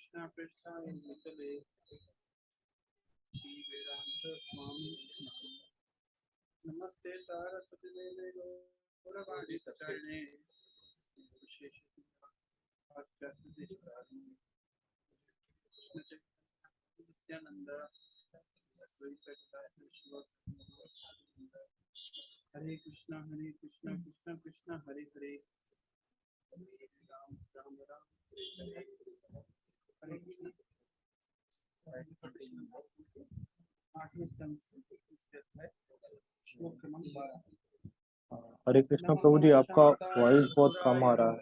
कृष्ण पृष्ठाय भूतले वेदांत स्वामी नमस्ते सारस्वती देवे गौरवाणी सचरणे विशेष कृष्ण चैतन्य नित्यानंद हरे कृष्ण कृष्ण कृष्ण हरे हरे राम राम राम हरे कृष्ण। आठवें स्कंद है श्लोक क्रमांक 12। हरे कृष्ण प्रभु जी, आपका वॉइस बहुत कम आ रहा है।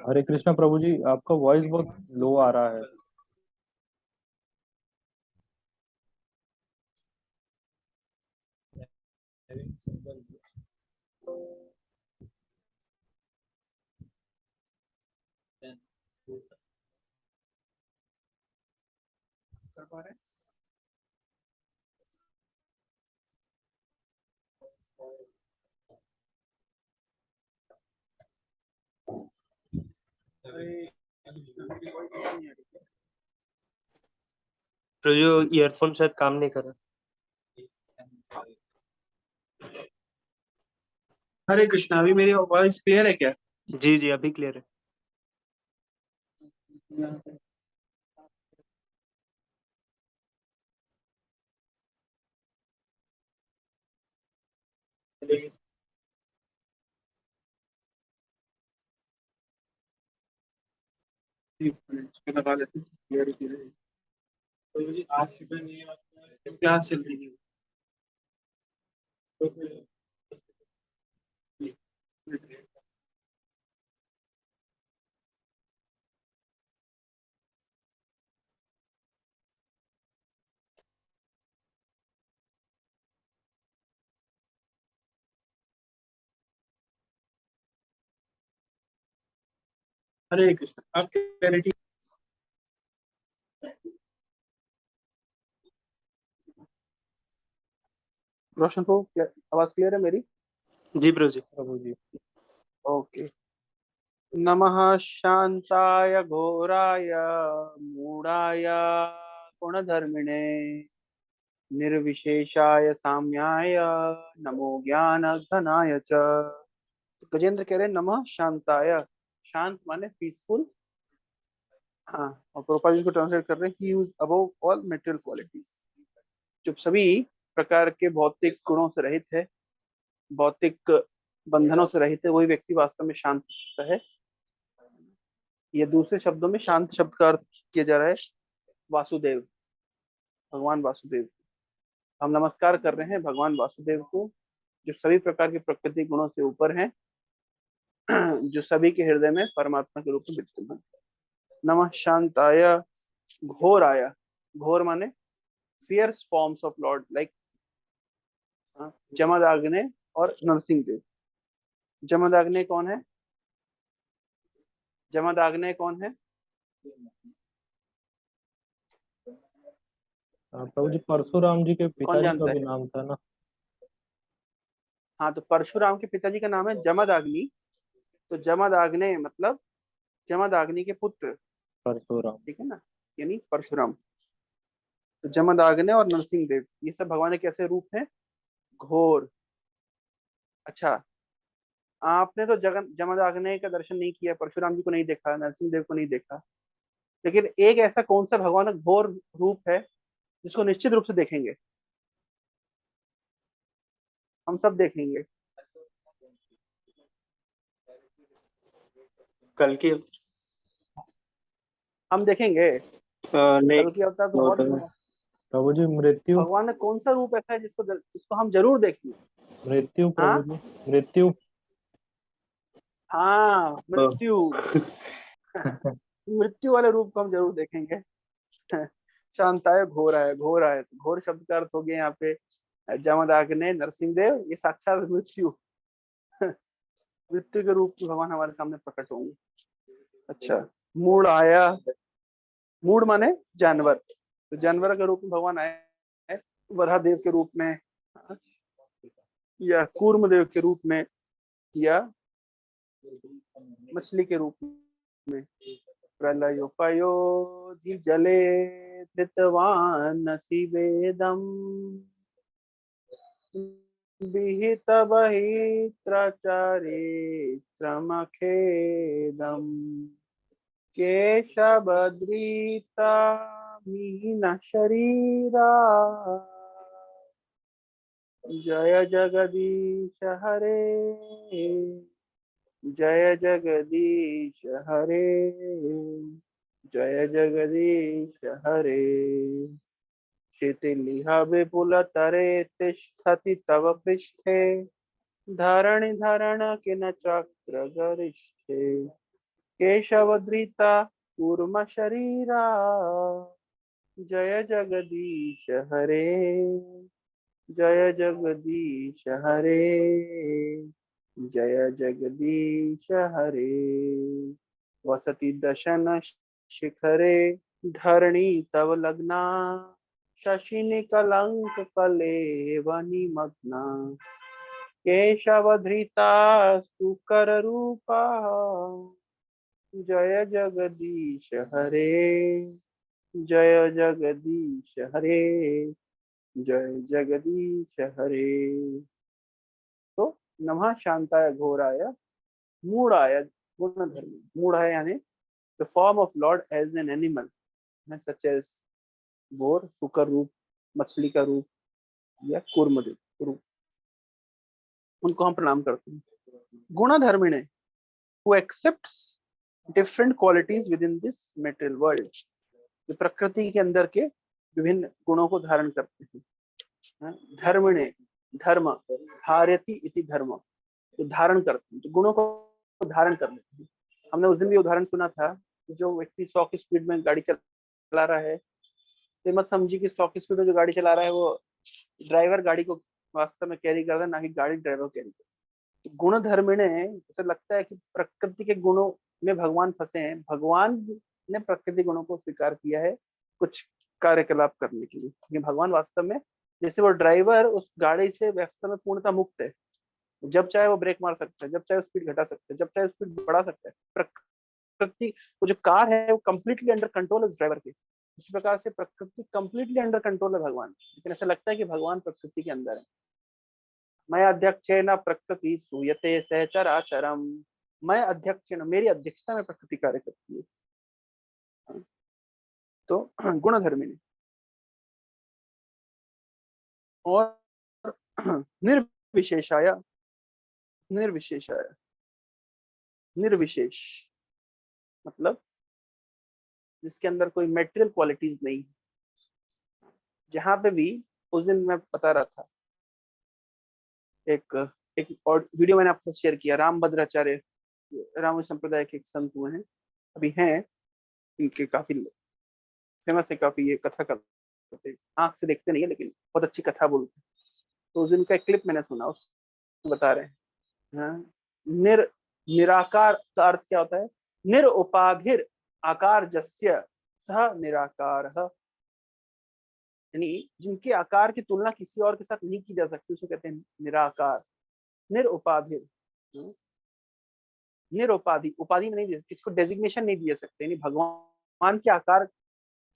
हरे कृष्ण प्रभु जी, आपका वॉइस बहुत लो आ रहा है। कर पा रहे तो जो ईयरफोन शायद काम नहीं कर रहा। हरे कृष्ण। अभी मेरी वॉइस क्लियर है क्या? जी जी, अभी क्लियर है। लगा लेते आज क्लास चल रही है। हरे कृष्ण। आप क्लैरिटी रोशन को आवाज क्लियर है मेरी? जी प्रभु जी। ओके। नमः शांताय घोराय मूढ़ाय गुणधर्मिणे निर्विशेषाय साम्याय नमो ज्ञान घनाय च। गजेंद्र कह रहे हैं नमः शांताय। शांत माने पीसफुल। हाँ, और प्रोपा जी को ट्रांसलेट कर रहे हैं he is above all material qualities, जो सभी प्रकार के भौतिक गुणों से रहित है, भौतिक बंधनों से रहित है, वही व्यक्ति वास्तव में शांत हो सकता है। ये दूसरे शब्दों में शांत शब्द का अर्थ किया जा रहा है वासुदेव, भगवान वासुदेव। हम नमस्कार कर रहे हैं भगवान वासुदेव को, जो सभी प्रकार के प्रकृति गुणों से ऊपर हैं, जो सभी के हृदय में परमात्मा के रूप में विद्यमान है। नमः शांताय घोराय। घोर माने fierce forms of lord, like Jamadagni और नरसिंह देव। जमदग्नि कौन है? जमदग्नि कौन है? प्रभु जी, परशुराम जी के कौन पिताजी जानता का भी है? नाम था ना। हाँ, तो परशुराम के पिताजी का नाम है जमदग्नि। तो जमदग्नि मतलब जमदग्नि के पुत्र, परशुराम। ठीक है ना, यानी परशुराम। तो जमदग्नि और नरसिंह देव ये सब भगवान के कैसे रूप हैं? घोर। अच्छा, आपने तो जगन जमदग्नि का दर्शन नहीं किया, परशुराम जी को नहीं देखा, नरसिंह देव को नहीं देखा, लेकिन एक ऐसा कौन सा भगवान का घोर रूप है जिसको निश्चित रूप से देखेंगे? हम सब देखेंगे। कल की हम देखेंगे नहीं कल की अवतार तो बहुत दूर है। प्रभु जी, मृत्यु। भगवान ने कौन सा रूप रखा है जिसको हम जरूर देखेंगे? मृत्यु प्रभु हाँ जी, मृत्यु। हाँ, मृत्यु। मृत्यु वाले रूप को हम जरूर देखेंगे। शांताय घोराय। घोराय, घोर शब्द का अर्थ हो गया यहाँ पे जमदग्नि नरसिंह देव, ये साक्षात मृत्यु। मृत्यु के रूप में भगवान हमारे सामने प्रकट होंगे। अच्छा, मूड आया। मूड माने जानवर, तो जानवर के रूप में भगवान आए हैं। वराहदेव के रूप में, या कूर्मदेव के रूप में, या मछली के रूप में। प्रलयोपयोधि जले धृतवान् शिवेदम् विहित बहित्रचरित्रमखेदम् केशवद्रीता मीन शरीरा जय जगदीश हरे, जय जगदीश हरे, जय जगदीश हरे। शिथिलिह विपुलतरे तिष्ठति तव पृष्ठे धरणि धरण किन चक्र गरिष्ठे केशवधृता कूर्म शरीरा जय जगदीश हरे, जय जगदीश हरे, जय जगदीश हरे। वसति दशन शिखरे धरणी तव लग्ना शशिनि कलंक कलेव निमग्ना केशवधृता सुकर रूपा जय जगदीश हरे, जय जगदीश हरे, जय जगदीश हरे। तो नमः शांताय घोराय मूढ़ाय गुणधर्मी। मूढ़ाय यानी the form of lord as an animal, such as boar, सुकर रूप, मछली का रूप, या कूर्मदेव रूप, उनको हम प्रणाम करते हैं। गुणधर्मिणे who accepts different qualities within this material world, जो प्रकृति के अंदर के विभिन्न गुणों को धारण करते हैं। धर्मिणे, धर्म, धारयति इति धर्म, तो धारण करते हैं, तो गुणों को धारण कर लेते हैं। हमने उस दिन भी उदाहरण सुना था, जो व्यक्ति 100 की स्पीड में गाड़ी चला रहा है, तो मत समझिए कि 100 की स्पीड में जो गाड़ी चला रहा है वो ड्राइवर गाड़ी को वास्तव में कैरी करता है, ना कि गाड़ी ड्राइवर कैरी करता है। गुण धर्मिणे, ऐसा लगता है कि प्रकृति के गुणों में भगवान फंसे हैं। भगवान ने प्रकृति गुणों को स्वीकार किया है कुछ कार्यकलाप करने के लिए, लेकिन भगवान वास्तव में, जैसे वो ड्राइवर उस गाड़ी से वास्तव में पूर्णतः मुक्त है। जब चाहे वो ब्रेक मार सकता है, जब चाहे स्पीड घटा सकता है, जब चाहे स्पीड बढ़ा सकता है। प्रकृति, वो जो कार है वो कंप्लीटली अंडर कंट्रोल है द्राइवर के। इसी प्रकार से प्रकृति कंप्लीटली अंडर कंट्रोल है भगवान, लेकिन ऐसा लगता है कि भगवान प्रकृति के अंदर है। मैं अध्यक्षेण प्रकृति सूयते सहचराचरम, मैं अध्यक्षेण, मेरी अध्यक्षता में प्रकृति कार्य करती है। तो गुणधर्मिणी। और निर्विशेषाय, निर्विशेषाय, निर्विशेष मतलब जिसके अंदर कोई मेटेरियल क्वालिटीज नहीं। जहां पे भी, उस दिन मैं बता रहा था, एक एक और वीडियो मैंने आपसे शेयर किया, रामभद्राचार्य, राम संप्रदाय के एक संत हुए हैं, अभी हैं, इनके काफी फेमस है, काफी ये कथा करते, आंख से देखते नहीं है लेकिन बहुत अच्छी कथा बोलते हैं। तो उस दिन का एक क्लिप मैंने सुना, उसमें बता रहे हैं, हाँ, निराकार का अर्थ क्या होता है? निरुपाधिर आकार जस्य सह निराकार, यानी जिनके आकार की तुलना किसी और के साथ नहीं की जा सकती, उसको कहते हैं निराकार। निरुपाधिर, निरुपाधि, उपाधि में नहीं दे, किसी को डेजिग्नेशन नहीं दिया सकते, यानी भगवान के आकार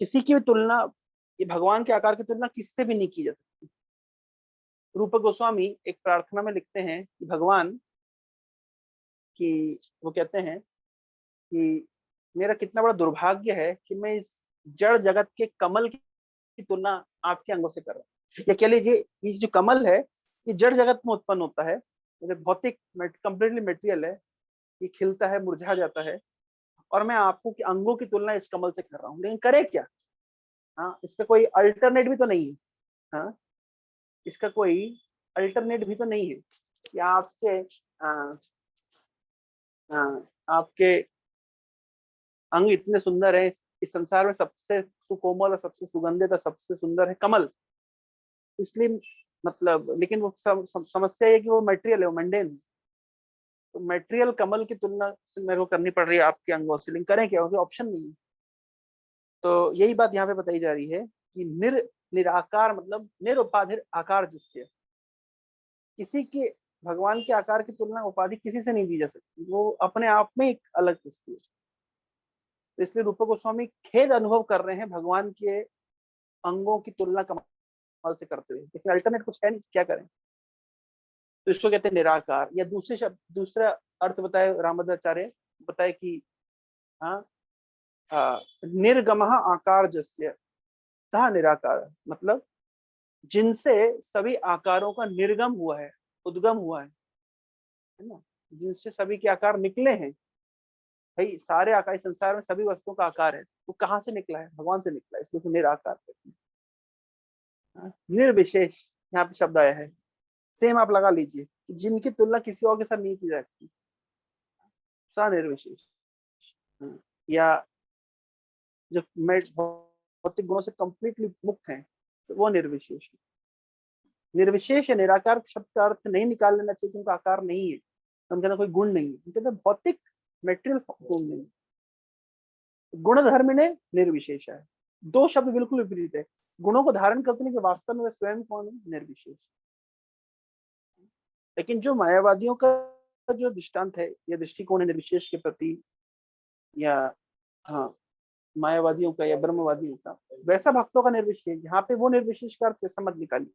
किसी की भी तुलना, ये भगवान के आकार की तुलना किससे भी नहीं की जा सकती। रूप गोस्वामी एक प्रार्थना में लिखते हैं कि भगवान की, वो कहते हैं कि मेरा कितना बड़ा दुर्भाग्य है कि मैं इस जड़ जगत के कमल की तुलना आपके अंगों से कर रहा हूँ। या कह लीजिए, ये जो कमल है ये जड़ जगत में उत्पन्न होता है, भौतिक, कंप्लीटली मेटेरियल है, ये खिलता है, मुरझा जाता है, और मैं आपको कि अंगों की तुलना इस कमल से कर रहा हूँ, लेकिन करे क्या? हाँ, इसका कोई अल्टरनेट भी तो नहीं है। हाँ, इसका कोई अल्टरनेट भी तो नहीं है कि आपके आपके अंग इतने सुंदर है, इस संसार में सबसे सुकोमल और सबसे सुगंधित और सबसे सुंदर है कमल, इसलिए मतलब, लेकिन वो समस्या है कि वो मटेरियल है, वो मंडेन है। तो मटेरियल कमल की तुलना से मेरे को करनी पड़ रही है आपके अंगों से, करें क्या? ऑप्शन नहीं है। तो यही बात यहाँ पे बताई जा रही है कि निराकार मतलब निरुपाधिर आकार जिससे, किसी के भगवान के आकार की तुलना उपाधि किसी से नहीं दी जा सकती, वो अपने आप में एक अलग वस्तु है। तो इसलिए रूप गोस्वामी खेद अनुभव कर रहे हैं भगवान के अंगों की तुलना कमाल से करते हुए, लेकिन अल्टरनेट कुछ है नहीं, क्या करें। तो इसको कहते हैं निराकार, या दूसरे शब्द दूसरा अर्थ बताए रामभद्राचार्य, बताए कि हाँ निर्गम आकार जस्य सह निराकार, मतलब जिनसे सभी आकारों का निर्गम हुआ है, उद्गम हुआ है ना, जिनसे सभी के आकार निकले हैं। भाई सारे आकार इस संसार में सभी वस्तुओं का आकार है, वो कहाँ से निकला है, भगवान से निकला है, इसलिए तो निराकार कहते हैं। हाँ, निर्विशेष यहाँ पे शब्द आया है, सेम आप लगा लीजिए कि जिनकी तुलना किसी और के साथ नहीं की जाती, सा निर्विशेष। या जो भौतिक गुणों से कंप्लीटली मुक्त हैं, तो वो निर्विशेष है। निर्विशेष या निराकार शब्द का अर्थ नहीं निकाल लेना चाहिए, क्योंकि आकार नहीं है, उनके अंदर कोई गुण नहीं है, उनके अंदर भौतिक मेटेरियल गुण नहीं है। गुण धर्म ने निर्विशेष है, दो शब्द बिल्कुल विपरीत है। गुणों को धारण करते हैं कि वास्तव में वे स्वयं कौन है, निर्विशेष। लेकिन जो मायावादियों का जो दृष्टांत है या दृष्टिकोण है निर्विशेष के प्रति, या हाँ मायावादियों का या ब्रह्मवादियों का, वैसा भक्तों का निर्विशेष, यहाँ पे वो निर्विशेष का अर्थ ऐसा मत निकालिए।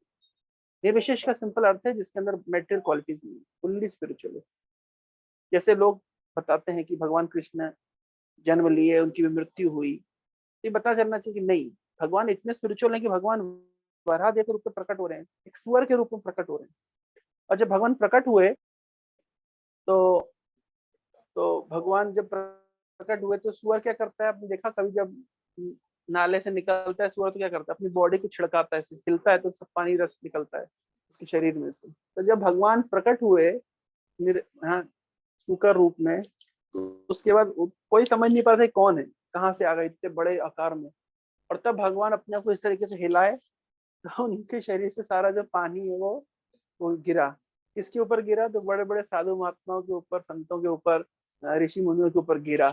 निर्विशेष का सिंपल अर्थ है जिसके अंदर मेटेरियल क्वालिटीज नहीं, फुल्ली स्पिरिचुअल है। जैसे लोग बताते हैं कि भगवान कृष्ण जन्म लिए, उनकी भी मृत्यु हुई, ये पता चलना चाहिए कि नहीं, भगवान इतने स्पिरिचुअल हैं कि भगवान वराह के रूप में प्रकट हो रहे हैं, एक स्वर के रूप में प्रकट हो रहे हैं। और जब भगवान प्रकट हुए तो भगवान जब प्रकट हुए तो सुअर क्या करता है, आपने देखा कभी जब नाले से निकलता है सुअर तो क्या करता है, अपनी बॉडी को छिड़काता है, हिलता है तो सब पानी रस निकलता है उसके शरीर में से। तो जब भगवान प्रकट हुए हाँ सुकर रूप में, तो उसके बाद कोई समझ नहीं पाता कौन है, कहाँ से आ गए इतने बड़े आकार में। और तब भगवान अपने आप को इस तरीके से हिलाए तो उनके शरीर से सारा जो पानी है वो गिरा। किसके ऊपर गिरा, तो बड़े बड़े साधु महात्माओं के ऊपर, संतों के ऊपर, ऋषि मुनियों के ऊपर गिरा।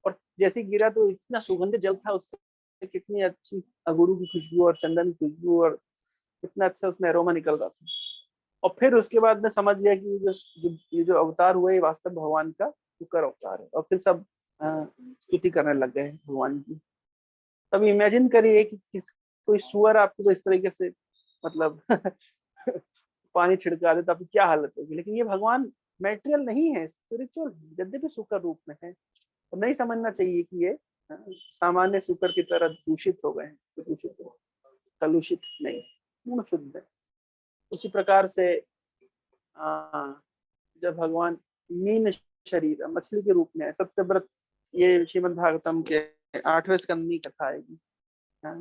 और जैसे गिरा तो इतना सुगंधित जल था, उससे कितनी अच्छी अगुरु की खुशबू और चंदन की खुशबू और कितना अच्छा उसमें अरोमा निकल रहा था। और फिर उसके बाद मैं समझ गया कि ये जो अवतार हुआ है वास्तव भगवान का शुक्र अवतार है। और फिर सब स्तुति करने लग गए भगवान की। तब इमेजिन करिए कि कोई सुअर आपको इस तरीके से मतलब पानी छिड़का दे तो आपकी क्या हालत होगी। लेकिन ये भगवान मेटेरियल नहीं है, स्पिरिचुअल है, यद्यपि शुक्र रूप में है। तो नहीं समझना चाहिए कि ये सामान्य शुक्र की तरह दूषित हो गए हैं, दूषित कलुषित नहीं, पूर्ण शुद्ध है। उसी प्रकार से जब भगवान मीन शरीर मछली के रूप में है, सत्यव्रत, ये श्रीमद् भागवतम के 8वें स्कंद की कथा है।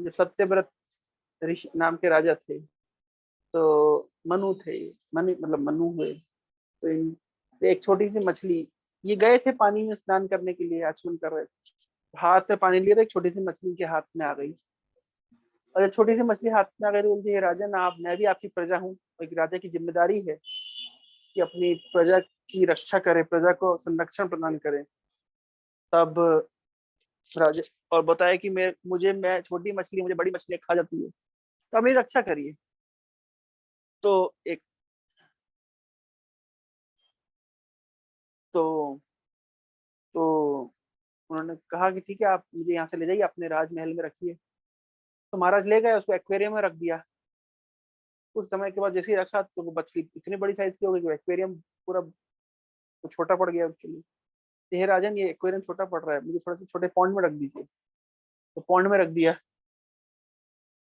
जब सत्यव्रत ऋषि नाम के राजा थे, तो मनु थे, मतलब मनु हुए, तो एक छोटी सी मछली, ये गए थे पानी में स्नान करने के लिए, आचमन कर रहे थे, हाथ में पानी लिया था, एक छोटी सी मछली के हाथ में आ गई। और जब छोटी सी मछली हाथ में आ गई तो बोलती है, राजन आप, मैं भी आपकी प्रजा हूँ, एक राजा की जिम्मेदारी है कि अपनी प्रजा की रक्षा करे, प्रजा को संरक्षण प्रदान करे। तब राजा और बताया कि मैं छोटी मछली, मुझे बड़ी मछलियां खा जाती है, तो मेरी रक्षा करिए। तो एक तो तो उन्होंने कहा कि ठीक है, आप मुझे यहाँ से ले जाइए, अपने राजमहल में रखिए। तो महाराज ले गए, उसको एक्वेरियम में रख दिया। कुछ समय के बाद जैसे ही रखा तो वो मछली इतनी बड़ी साइज की हो गई कि एक्वेरियम पूरा वो छोटा पड़ गया उसके लिए। तो हे राजन, ये एक्वेरियम छोटा पड़ रहा है, मुझे थोड़ा सा छोटे पॉन्ड में रख दीजिए। तो पॉन्ड में रख दिया,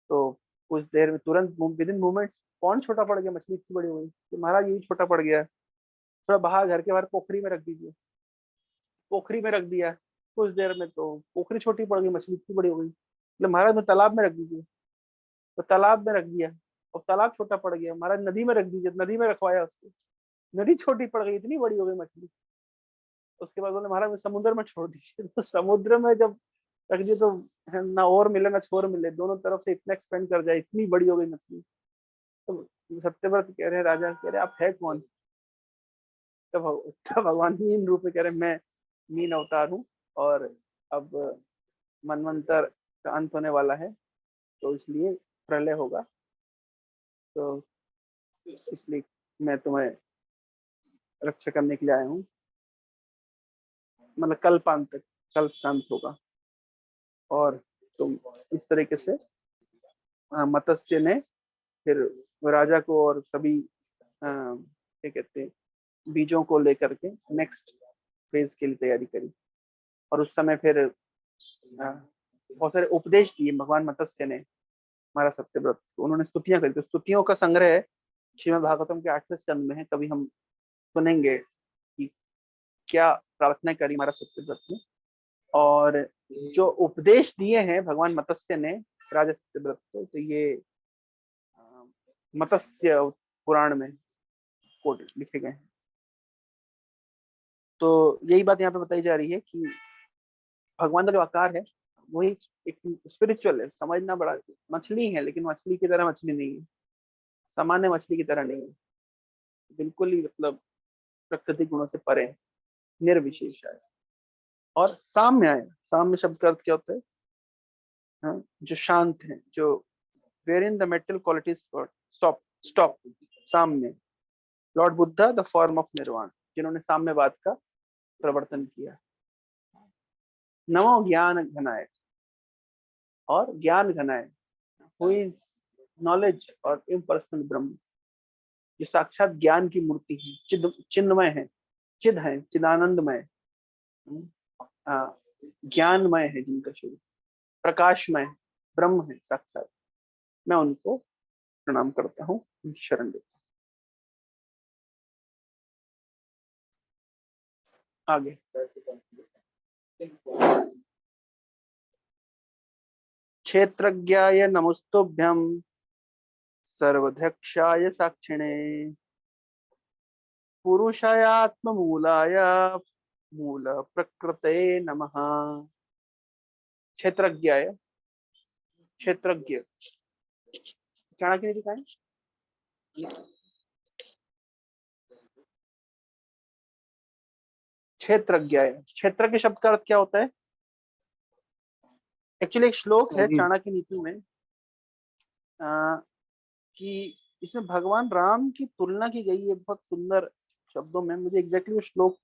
तो कुछ देर में तुरंत विद इन मोमेंट्स पॉन्ड छोटा पड़ गया, मछली इतनी बड़ी हो गई। तो महाराज ये भी छोटा पड़ गया, थोड़ा बाहर, घर के बाहर पोखरी में रख दीजिए। पोखरी में रख दिया, कुछ देर में तो पोखरी छोटी पड़ गई, मछली इतनी बड़ी हो गई। मतलब महाराज में तालाब में रख दीजिए, तो तालाब में रख दिया, और तालाब छोटा पड़ गया। महाराज नदी में रख दीजिए, नदी में रखवाया उसको, नदी छोटी पड़ गई, इतनी बड़ी हो गई मछली। उसके बाद बोले महाराज समुद्र में छोड़ दीजिए। तो समुद्र में जब रख दिए तो ना और मिले ना छोर मिले, दोनों तरफ से इतना एक्सपेंड कर जाए, इतनी बड़ी हो गई मछली। तो सत्यव्रत कह रहे, राजा कह रहे आप है कौन। तब भगवान मीन रूप में कह रहे मैं मीन अवतार हूँ, और अब मनवंतर का अंत होने वाला है, तो इसलिए प्रलय होगा, तो इसलिए मैं तुम्हें रक्षा करने के लिए आया हूँ। मतलब कल्पांत होगा, और तुम इस तरीके से मत्स्य ने फिर राजा को और सभी क्या कहते हैं बीजों को लेकर के नेक्स्ट फेज के लिए तैयारी करी। और उस समय फिर बहुत सारे उपदेश दिए भगवान मत्स्य ने हमारा सत्यव्रत को। उन्होंने स्तुतियां करी, तो स्तुतियों का संग्रह श्रीमद् भागवतम के 8वें स्कंद में है। कभी हम सुनेंगे कि क्या प्रार्थना करी महाराज सत्यव्रत ने, और जो उपदेश दिए हैं भगवान मत्स्य ने राजा सत्यव्रत को, तो ये मत्स्य पुराण में कोड लिखे गए हैं। तो यही बात यहाँ पे बताई जा रही है कि भगवान का जो आकार है वही एक स्पिरिचुअल है। समझना बड़ा, मछली है लेकिन मछली की तरह मछली नहीं है, सामान्य मछली की तरह नहीं है, बिल्कुल ही मतलब प्रकृति गुणों से परे है, निर्विशेष है। और साम्य है, साम्य शब्द का अर्थ क्या होता है? हाँ, जो शांत है, जो were in the metal qualities stop stop साम्य। Lord Buddha the form of nirvana, जिन्होंने साम्यवाद का प्रवर्तन किया। नमो ज्ञान घनाय, और ज्ञान घनाय हु इज नॉलेज और इम्पर्सनल ब्रह्म, जो साक्षात ज्ञान की मूर्ति है, चिन्मय है, चिद है, चिदानंदमय, ज्ञानमय है, जिनका शरीर प्रकाशमय है, ब्रह्म है साक्षात। मैं उनको प्रणाम करता हूँ, उनकी शरण लेता हूँ। आगे क्षेत्रज्ञाय नमस्तुभ्यं सर्वध्यक्षाय साक्षिणे पुरुषायात्ममूलाय मूल प्रकृते नमः। क्षेत्रज्ञाय, क्षेत्रज्ञ, चाणक्य ने दिखाए क्षेत्रज्ञाय। क्षेत्र के शब्द का अर्थ क्या होता है? एक्चुअली एक श्लोक है चाणक्य नीति में कि इसमें भगवान राम की तुलना की गई है बहुत सुंदर शब्दों में। मुझे एग्जैक्टली वो श्लोक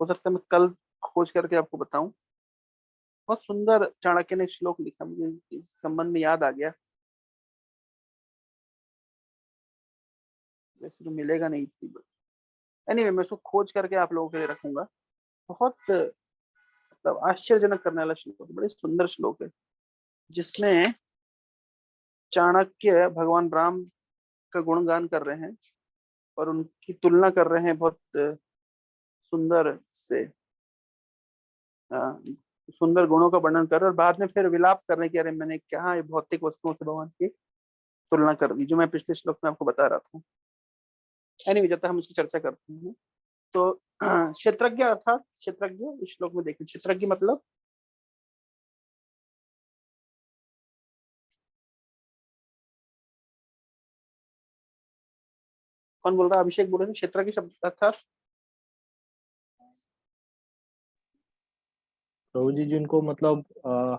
हो सकता है मैं कल खोज करके आपको बताऊं। बहुत सुंदर चाणक्य ने श्लोक लिखा, मुझे इस संबंध में याद आ गया, वैसे तो मिलेगा नहीं इतनी बार। एनीवे मैं उसको खोज करके आप लोगों के लिए रखूंगा। बहुत मतलब आश्चर्यजनक करने वाला श्लोक है, बड़े सुंदर श्लोक है, जिसमें चाणक्य भगवान राम का गुणगान कर रहे हैं और उनकी तुलना कर रहे हैं बहुत सुंदर से, सुंदर गुणों का वर्णन कर, और बाद में फिर विलाप करने की, अरे मैंने क्या ये भौतिक वस्तुओं से भगवान की तुलना कर दी, जो मैं पिछले श्लोक में आपको बता रहा था। एनीवे जब तक हम इसकी चर्चा करते हैं, तो क्षेत्रज्ञ अर्थात क्षेत्रज्ञ इस श्लोक में देखिए, क्षेत्रज्ञ मतलब कौन बोल रहा है? अभिषेक बोल रहे थे क्षेत्रज्ञ शब्द अर्थात प्रभु जी जिनको मतलब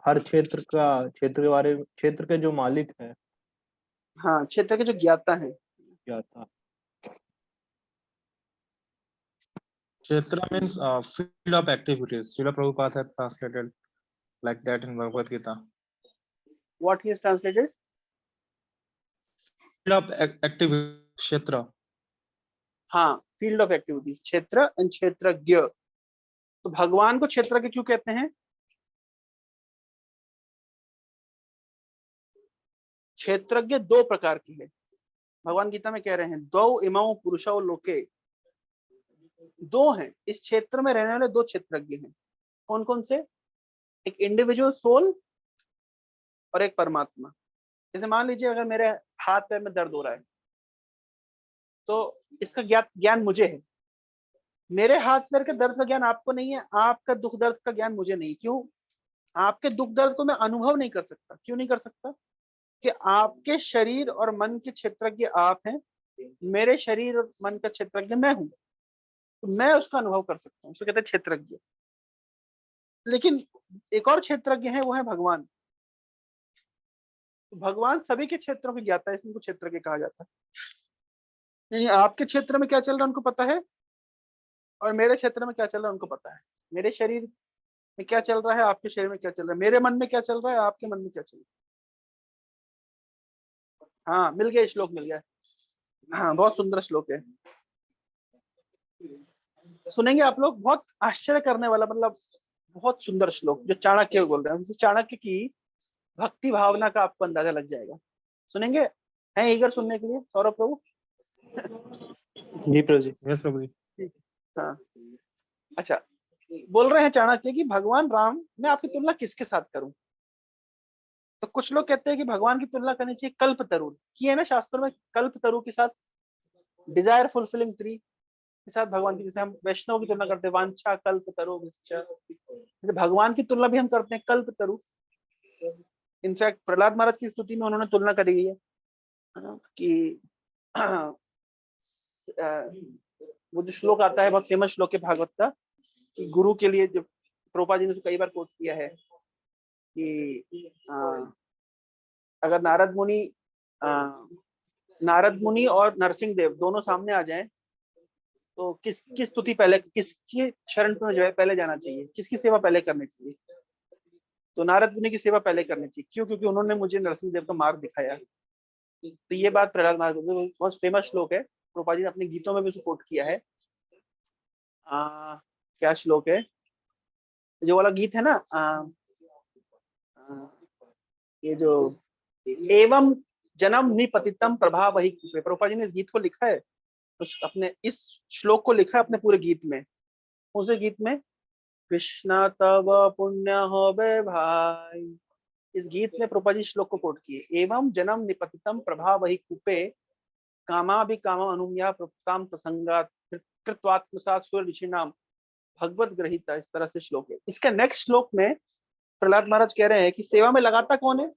हर क्षेत्र के बारे में, क्षेत्र के जो मालिक हैं, हाँ, क्षेत्र के जो ज्ञाता है। क्या था? Kshetra means field of activities. Srila Prabhupada had translated like that in Bhagavad Gita. What he has translated? Field of activity, Kshetra. हाँ, फील्ड ऑफ एक्टिविटीज, क्षेत्र एंड क्षेत्रज्ञ। तो भगवान को क्षेत्रज्ञ क्यों कहते हैं? क्षेत्रज्ञ दो प्रकार के हैं, भगवान गीता में कह रहे हैं, दो इमौ पुरुषो लोके, दो हैं इस क्षेत्र में रहने वाले, दो क्षेत्रज्ञ हैं। कौन कौन से? एक इंडिविजुअल सोल और एक परमात्मा। जैसे मान लीजिए अगर मेरे हाथ पैर में दर्द हो रहा है, तो इसका ज्ञान मुझे है। मेरे हाथ पैर के दर्द का ज्ञान आपको नहीं है, आपका दुख दर्द का ज्ञान मुझे नहीं। क्यों? आपके दुख दर्द को मैं अनुभव नहीं कर सकता। क्यों नहीं कर सकता? कि आपके शरीर और मन के क्षेत्रज्ञ आप हैं, मेरे शरीर और मन का क्षेत्रज्ञ मैं हूं, तो मैं उसका अनुभव कर सकता हूँ, उसको कहते हैं क्षेत्रज्ञ। लेकिन एक और क्षेत्रज्ञ है, वो है भगवान। तो भगवान सभी के क्षेत्रों के ज्ञाता है, इसलिए उनको क्षेत्र के कहा जाता है। नहीं, आपके क्षेत्र में क्या चल रहा है उनको पता है, और मेरे क्षेत्र में क्या चल रहा है उनको पता है। मेरे शरीर में क्या चल रहा है, आपके शरीर में क्या चल रहा है, मेरे मन में क्या चल रहा है, आपके मन में क्या चल रहा है। हाँ मिल गया, श्लोक मिल गया। हाँ बहुत सुंदर श्लोक है, सुनेंगे आप लोग, बहुत आश्चर्य करने वाला, मतलब बहुत सुंदर श्लोक जो चाणक्य बोल रहे हैं। चाणक्य की भक्ति भावना का आपको अंदाजा लग जाएगा। सुनेंगे, हैं ईगर सुनने के लिए सौरभ प्रभु? जी प्रभु जी। यस प्रभु जी। हाँ अच्छा, बोल रहे हैं चाणक्य कि भगवान राम, मैं आपकी तुलना किसके साथ करूं? तो कुछ लोग कहते हैं कि भगवान की तुलना करनी चाहिए कल्प तरु की, है ना शास्त्रों में, कल्प तरु के साथ, डिजायर फुलफिलिंग ट्री के साथ भगवान की, जैसे हम वैष्णव की तुलना करते हैं वांछा कल्प तरु, भगवान की तुलना भी हम करते हैं कल्प तरु। इनफैक्ट प्रहलाद महाराज की स्तुति में उन्होंने तुलना करी है कि वो जो श्लोक आता है, बहुत फेमस श्लोक है भागवत का, कि गुरु के लिए, जो प्रभुपाद जी ने कई बार कोट किया है कि अगर नारद मुनि और नरसिंह देव दोनों सामने आ जाएं तो किस स्तुति पहले, किसकी शरण में जो है पहले जाना चाहिए, किसकी सेवा पहले करनी चाहिए? तो नारद मुनि की सेवा पहले करनी चाहिए। क्यों? क्योंकि उन्होंने मुझे नरसिंह देव का मार्ग दिखाया। तो ये बात प्रहलाद महाराज, बहुत फेमस श्लोक है, प्रभुपाद जी ने अपने गीतों में भी सपोर्ट किया है। क्या श्लोक है जो वाला गीत है ना, ये जो एवं जन्म निपतितम प्रभा वही, प्रभुपाद जी ने इस गीत को लिखा है, उस अपने इस श्लोक को लिखा है अपने पूरे गीत में। उस गीत में कृष्णा तब पुण्य हो बे भाई, इस गीत में प्रभुपाद जी श्लोक को कोट किए, एवं जन्म निपतितम प्रभा वही कूपे कामा भी कामा अनुम्या प्रताम प्रसंगात कृत्वात्मसात सूर्य ऋषि नाम भगवत ग्रहिता, इस तरह से श्लोक है। इसका नेक्स्ट श्लोक में प्रहलाद महाराज कह रहे हैं कि सेवा में लगाता कौन है?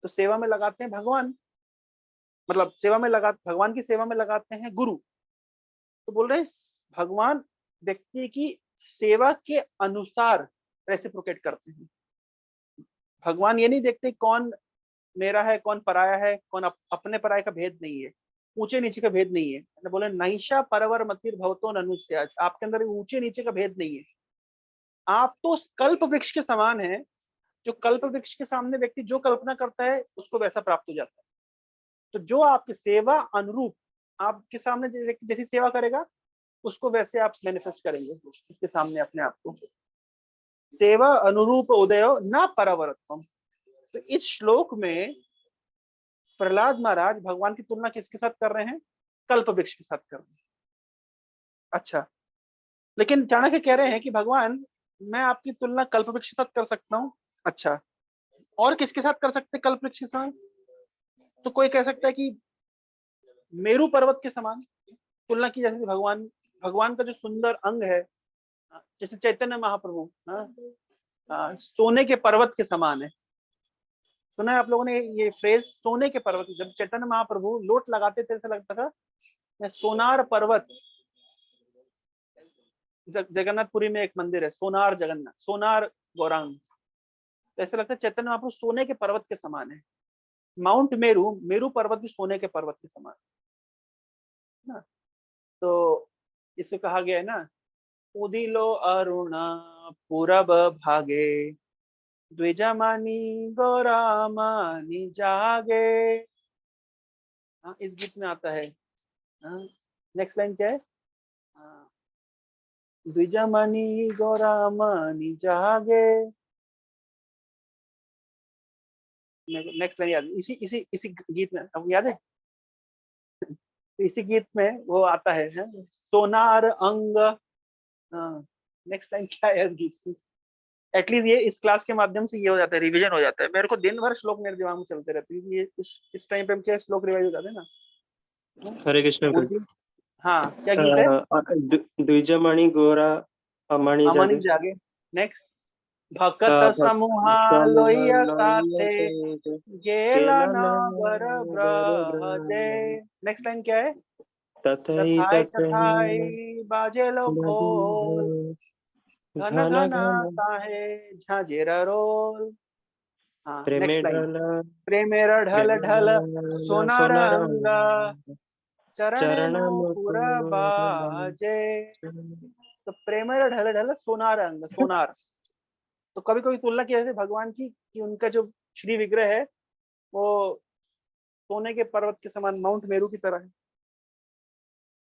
तो सेवा में लगाते हैं भगवान, मतलब भगवान की सेवा में लगाते हैं गुरु। तो बोल रहे हैं भगवान व्यक्ति की सेवा के अनुसार रेसिप्रोकेट करते हैं। भगवान ये नहीं देखते कौन मेरा है कौन पराया है, कौन अपने पराये का भेद नहीं है, ऊंचे नीचे का भेद नहीं है। बोले नैषा परवर मतिर भवतो ननुस्याज, आपके अंदर ऊंचे नीचे का भेद नहीं है। आप तो उस कल्प वृक्ष के समान है, जो कल्प वृक्ष के सामने व्यक्ति जो कल्पना करता है उसको वैसा प्राप्त हो जाता है। तो जो आपकी सेवा अनुरूप, आपके सामने व्यक्ति जैसी सेवा करेगा उसको वैसे आप मैनिफेस्ट करेंगे उसके सामने अपने आप को। सेवा अनुरूप उदय न परवरत्वम। तो इस श्लोक में प्रहलाद महाराज भगवान की तुलना किसके साथ कर रहे हैं? कल्प वृक्ष के साथ कर रहे हैं। अच्छा, लेकिन चाणक्य कह रहे हैं कि भगवान, मैं आपकी तुलना कल्प वृक्ष के साथ कर सकता हूँ। अच्छा, और किसके साथ कर सकते कल्प वृक्ष के साथ? तो कोई कह सकता है कि मेरू पर्वत के समान तुलना की जा सकती है। भगवान का जो सुंदर अंग है, जैसे चैतन्य महाप्रभु सोने के पर्वत के समान है। सुना है आप लोगों ने ये फ्रेज, सोने के पर्वत? जब चैतन्य महाप्रभु लोट लगाते थे ऐसा लगता था मैं सोनार पर्वत, जगन्नाथपुरी में एक मंदिर है सोनार जगन्नाथ, सोनार गौरांग, तो ऐसा लगता है चैतन्य महाप्रभु सोने के पर्वत के समान है। माउंट मेरू पर्वत भी सोने के पर्वत के समान ना। तो इसको कहा गया है ना, उदिलो अरुणा पूरब भागे द्विजमणि गौरामणि जागे। इस गीत में आता है। नेक्स्ट लाइन क्या है? द्विजमणि गौरामणि जागे। नेक्स्ट लाइन याद, इसी गीत में आपको याद है? तो इसी गीत में वो आता है सोनार अंग। नेक्स्ट लाइन क्या है गीत की? एटलीस्ट ये इस क्लास के माध्यम से ये हो जाता है, रिवीजन हो जाता है। मेरे को दिन भर श्लोक मेरे दिमाग में चलते रहते हैं, ये इस टाइम पे हम क्या श्लोक रिवाइज हो जाते हैं ना। हरे कृष्ण प्रभु। हाँ, क्या गीत है? द्विजमणि गौरा अमणि अमनि जागे। नेक्स्ट, भक्त समूहा लोहिया साथे गेला नगर ब्रजे। नेक्स्ट लाइन क्या है? तथाई तथाई बाजे लो खोल घन घन ताहे झांझेरा रोल। हाँ, प्रेमे नेक्स्ट लाइन। ढल प्रेमेर ढल ढल सोनार अंग, चरण चरण नूपुर बाजे। तो प्रेमेर ढल ढल सोनार अंग, सोनार। तो कभी कभी तुलना की जाती है भगवान की कि उनका जो श्री विग्रह है वो सोने के पर्वत के समान, माउंट मेरू की तरह है।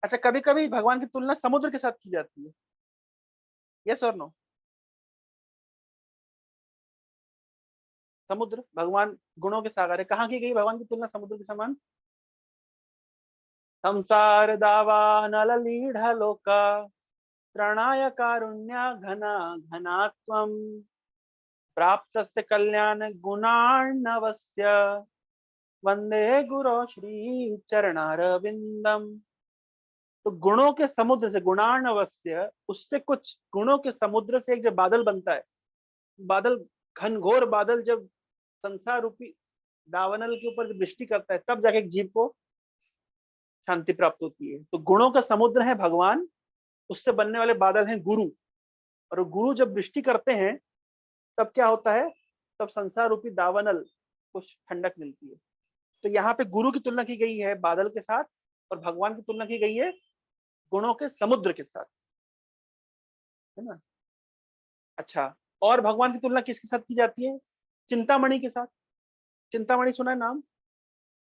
अच्छा, कभी कभी भगवान की तुलना समुद्र के साथ की जाती है, यस और नो? समुद्र, भगवान गुणों के सागर है, कहाँ की गई भगवान की तुलना समुद्र के समान? संसार दावानल लीढ़ लोका, त्रणाय कारुण्य घना घनात्वम, प्राप्तस्य कल्याण गुणार्णवस्य, वंदे गुरो श्री चरणारविंदम। तो गुणों के समुद्र से, गुणार्णवस्य, उससे कुछ गुणों के समुद्र से एक जब बादल बनता है, बादल, घनघोर बादल जब संसार रूपी दावानल के ऊपर जब वृष्टि करता है, तब जाके एक जीव को शांति प्राप्त होती है। तो गुणों का समुद्र है भगवान, उससे बनने वाले बादल हैं गुरु, और गुरु जब वृष्टि करते हैं तब क्या होता है? तब संसार रूपी दावानल को ठंडक मिलती है। तो यहाँ पे गुरु की तुलना की गई है बादल के साथ, और भगवान की तुलना की गई है गुणों के समुद्र के साथ, है ना? अच्छा, और भगवान की तुलना किसके साथ की जाती है? चिंतामणि के साथ। चिंतामणि सुना है नाम?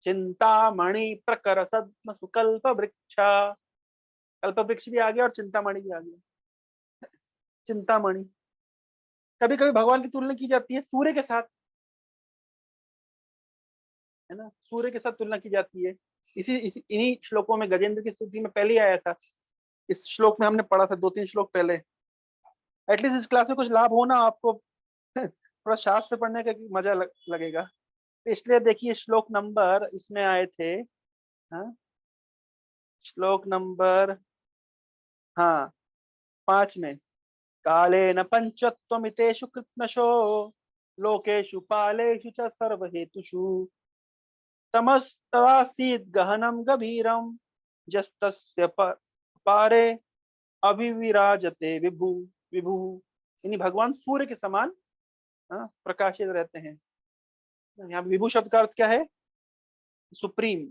चिंतामणि प्रकर सद्म सुकल्प वृक्ष, कल्प वृक्ष भी आ गया और चिंतामणि भी आ गया। चिंतामणि। कभी कभी भगवान की तुलना की जाती है सूर्य के साथ, है ना? सूर्य के साथ तुलना की जाती है। इन्हीं श्लोकों में, गजेंद्र की स्तुति में पहले ही आया था। इस श्लोक में हमने पढ़ा था 2-3 श्लोक पहले। एटलीस्ट इस क्लास में कुछ लाभ हो ना आपको, थोड़ा शास्त्र पढ़ने का मजा लगेगा। तो इसलिए देखिए श्लोक नंबर इसमें आए थे, हाँ, श्लोक नंबर, हाँ, 5 में, कालेन पंचत्वमितेषु कृत्नशो, लोकेषु पालेषु च सर्वहेतुषु, तमस्तदासीत् गहनं गभीरं, जस्तस्य पारे अभिविराजते विभु विभु। यानी भगवान सूर्य के समान, हाँ, प्रकाशित रहते हैं। यहाँ विभु शब्द का अर्थ क्या है? सुप्रीम।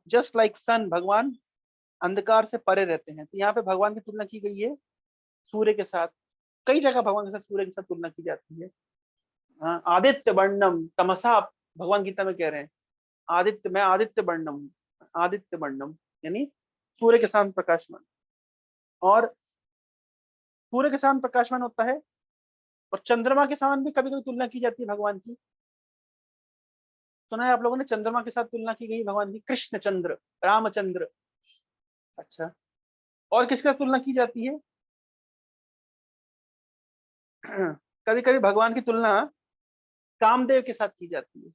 जस्ट लाइक सन, भगवान अंधकार से परे रहते हैं। तो यहाँ पे भगवान की तुलना की गई है सूर्य के साथ। कई जगह भगवान के साथ सूर्य के साथ तुलना की जाती है। हाँ, आदित्य वर्णम तमसा, भगवान गीता में कह रहे हैं आदित्य, मैं आदित्य वर्णम हूँ, आदित्य वर्णम यानी सूर्य के समान प्रकाशमान। और सूर्य के समान प्रकाशमान होता है, और चंद्रमा के समान भी कभी कभी तुलना की जाती है भगवान की। सुना है आप लोगों ने? चंद्रमा के साथ तुलना की गई भगवान की, कृष्ण चंद्र, रामचंद्र। अच्छा, और किसके साथ तुलना की जाती है? कभी कभी भगवान की तुलना कामदेव के साथ की जाती है।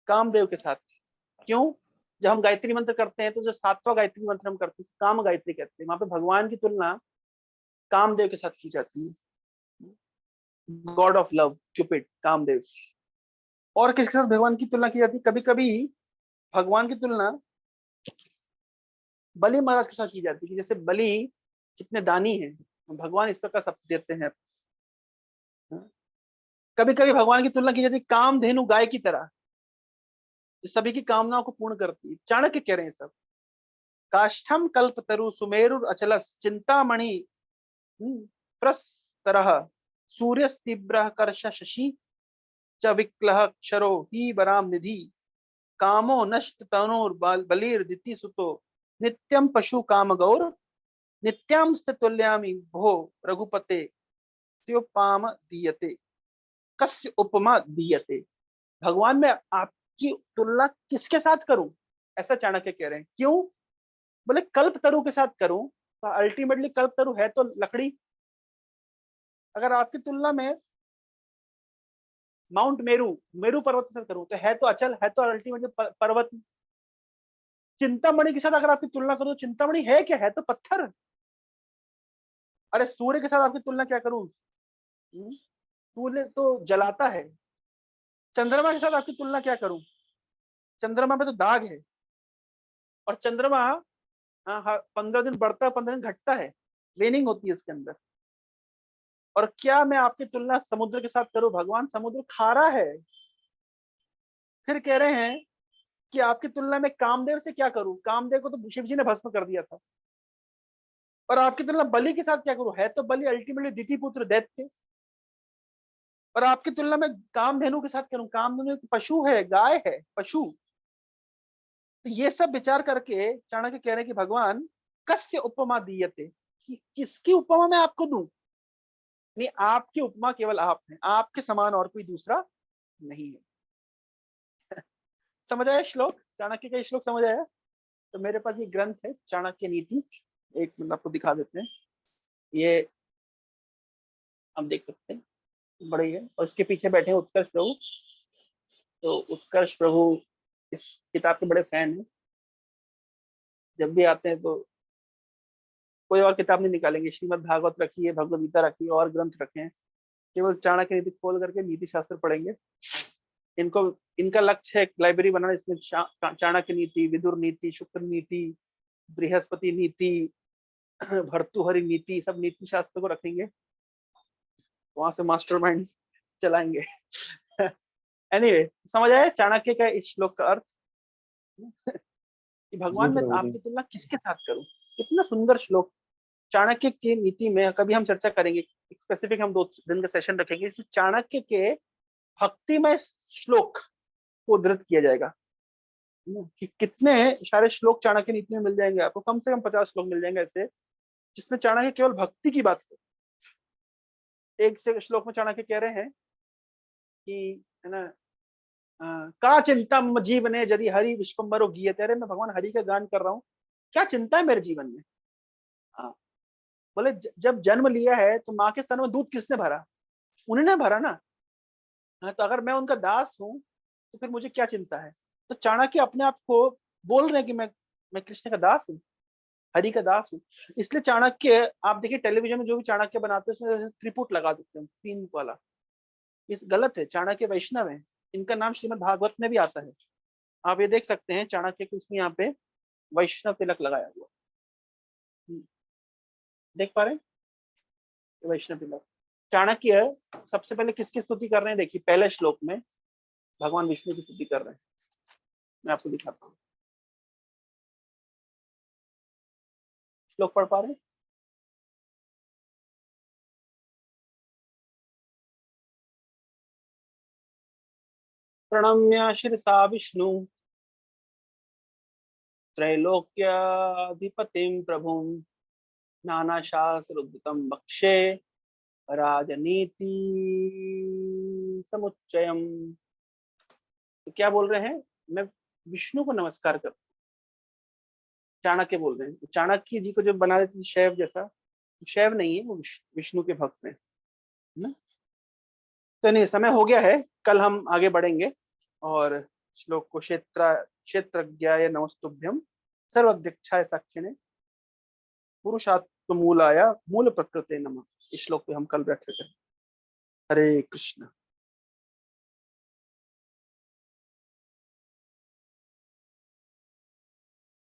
कामदेव के साथ क्यों? जब हम गायत्री मंत्र करते हैं तो जो 7वां गायत्री मंत्र हम करते हैं, काम गायत्री कहते हैं, वहां पे भगवान की तुलना कामदेव के साथ की जाती है। God of love, Cupid, Kamadeva. और किसके साथ भगवान की तुलना की जाती है? कभी कभी भगवान की तुलना बलि महाराज के साथ की जाती है, जैसे बलि कितने दानी हैं, भगवान इस प्रकार सब देते हैं। कभी कभी भगवान की तुलना की जाती है कामधेनु गाय की तरह, जो सभी की कामनाओं को पूर्ण करती है। चाणक्य कह रहे हैं सब, काष्ठम कल्पतरु सुमेरु अचलस चिंतामणि प्रस्तरः, सूर्यस्तीव्रः कर्ष शशि च विक्लः क्षरो ही वराम निधि, कामो नष्ट तनोर बलिर्दिति सुतो, नित्यम पशु काम गौर, नित्याम तुल्यामि भो रघुपते, स्योपाम दीयते, कस्य उपमा दीयते। भगवान में आपकी तुलना किसके साथ करूं? ऐसा चाणक्य कह रहे हैं। क्यों? बोले कल्प तरु के साथ करूं, तो अल्टीमेटली कल्प तरु है तो लकड़ी। अगर आपकी तुलना में माउंट मेरू, मेरू पर्वत के साथ करूं, तो है तो अचल, है तो अल्टीमेटली पर्वत। चिंतामणि के साथ अगर आपकी तुलना करूं, चिंतामणि है क्या? है तो पत्थर। अरे सूर्य के साथ आपकी तुलना क्या करूं? सूर्य तो जलाता है। चंद्रमा के साथ आपकी तुलना क्या करूं? चंद्रमा में तो दाग है, और चंद्रमा, हाँ, 15 दिन बढ़ता है, 15 दिन घटता है, रेनिंग होती है उसके अंदर। और क्या मैं आपकी तुलना समुद्र के साथ करूं? भगवान, समुद्र खारा है। फिर कह रहे हैं कि आपकी तुलना में कामदेव से क्या करूं? कामदेव को तो शिव जी ने भस्म कर दिया था। और आपकी तुलना बलि के साथ क्या करूं? है तो बलि अल्टीमेटली दिति पुत्र दैत्य। और आपकी तुलना में कामधेनु के साथ करूं? कामधेनु एक पशु है, गाय है, पशु। तो ये सब विचार करके चाणक्य कह रहे हैं कि भगवान कस्य उपमा दीयते, कि किसकी उपमा मैं आपको दूं? नहीं, आपकी उपमा केवल आप हैं, आपके समान और कोई दूसरा नहीं है। समझ आया श्लोक? चाणक्य का श्लोक समझ आया? तो मेरे पास ये ग्रंथ है चाणक्य नीति, एक मिनट आपको दिखा देते हैं। ये हम देख सकते हैं, बड़े है। और इसके पीछे बैठे हैं उत्कर्ष प्रभु। तो उत्कर्ष प्रभु इस किताब के बड़े फैन हैं। जब भी आते हैं तो कोई और किताब नहीं निकालेंगे, श्रीमद् भागवत रखी है, भगवद गीता रखी है, और ग्रंथ रखे हैं, केवल चाणक्य नीति खोल करके नीति शास्त्र पढ़ेंगे। इनको, इनका लक्ष्य है एक लाइब्रेरी बनाना, इसमें चाणक्य नीति, विदुर नीति, शुक्र नीति, बृहस्पति नीति, भर्तृहरि नीति, सब नीति शास्त्र को रखेंगे, वहां से मास्टरमाइंड चलाएंगे। एनीवे, समझ आए चाणक्य का इस श्लोक का अर्थ? कि भगवान मैं आपकी तुलना किसके साथ करूं? कितना सुंदर श्लोक। चाणक्य की नीति में कभी हम चर्चा करेंगे, स्पेसिफिक हम 2 दिन का सेशन रखेंगे, इसमें चाणक्य के भक्तिमय श्लोक को उद्धृत किया जाएगा कि कितने सारे श्लोक चाणक्य नीति में मिल जाएंगे आपको। कम से कम 50 श्लोक मिल जाएंगे ऐसे, जिसमें चाणक्य केवल भक्ति की बात करे। एक से श्लोक में चाणक्य कह रहे हैं कि, है ना, का चिंता जीवने यदि हरि विश्वम्बरो गीयते। अरे मैं भगवान हरि का गान कर रहा हूँ, क्या चिंता है मेरे जीवन में? हाँ, बोले जब जन्म लिया है तो माँ के स्तन में दूध किसने भरा? उन्होंने भरा ना। हाँ, तो अगर मैं उनका दास हूँ तो फिर मुझे क्या चिंता है? तो चाणक्य अपने आप को बोल रहे हैं कि मैं कृष्ण का दास हूँ, हरि का दास हूँ। इसलिए चाणक्य, आप देखिए टेलीविजन में जो भी चाणक्य बनाते हैं उसमें त्रिपुट लगा देते हैं, 3 वाला। इस गलत है, चाणक्य वैष्णव है। इनका नाम श्रीमद् भागवत में भी आता है। आप ये देख सकते हैं चाणक्य को इसमें यहाँ पे वैष्णव तिलक लगाया हुआ, देख पा रहे हैं? वैष्णव तिलक। चाणक्य सबसे पहले किसकी स्तुति कर रहे हैं? देखिए पहले श्लोक में भगवान विष्णु की स्तुति कर रहे हैं। मैं आपको दिखाता हूँ, श्लोक पढ़ पा रहे हैं? प्रणम्य शिरसा विष्णु त्रैलोक्याधिपतिं प्रभुं नाना शास्त्रोद्धतम बक्षे राजनीति समुच्चयम। तो क्या बोल रहे हैं? मैं विष्णु को नमस्कार करता हूं, चाणक्य बोल रहे हैं। चाणक्य जी को जो बना देते शैव जैसा, शैव नहीं है, वो विष्णु के भक्त हैं ना। तो नहीं, समय हो गया है, कल हम आगे बढ़ेंगे और श्लोक को क्षेत्रज्ञाय नमस्तुभ्यम सर्वध्यक्षाय साक्षिणे पुरुषात्मूलाय मूल प्रकृते नमः, इस श्लोक पे हम कल बैठे थे। हरे कृष्ण।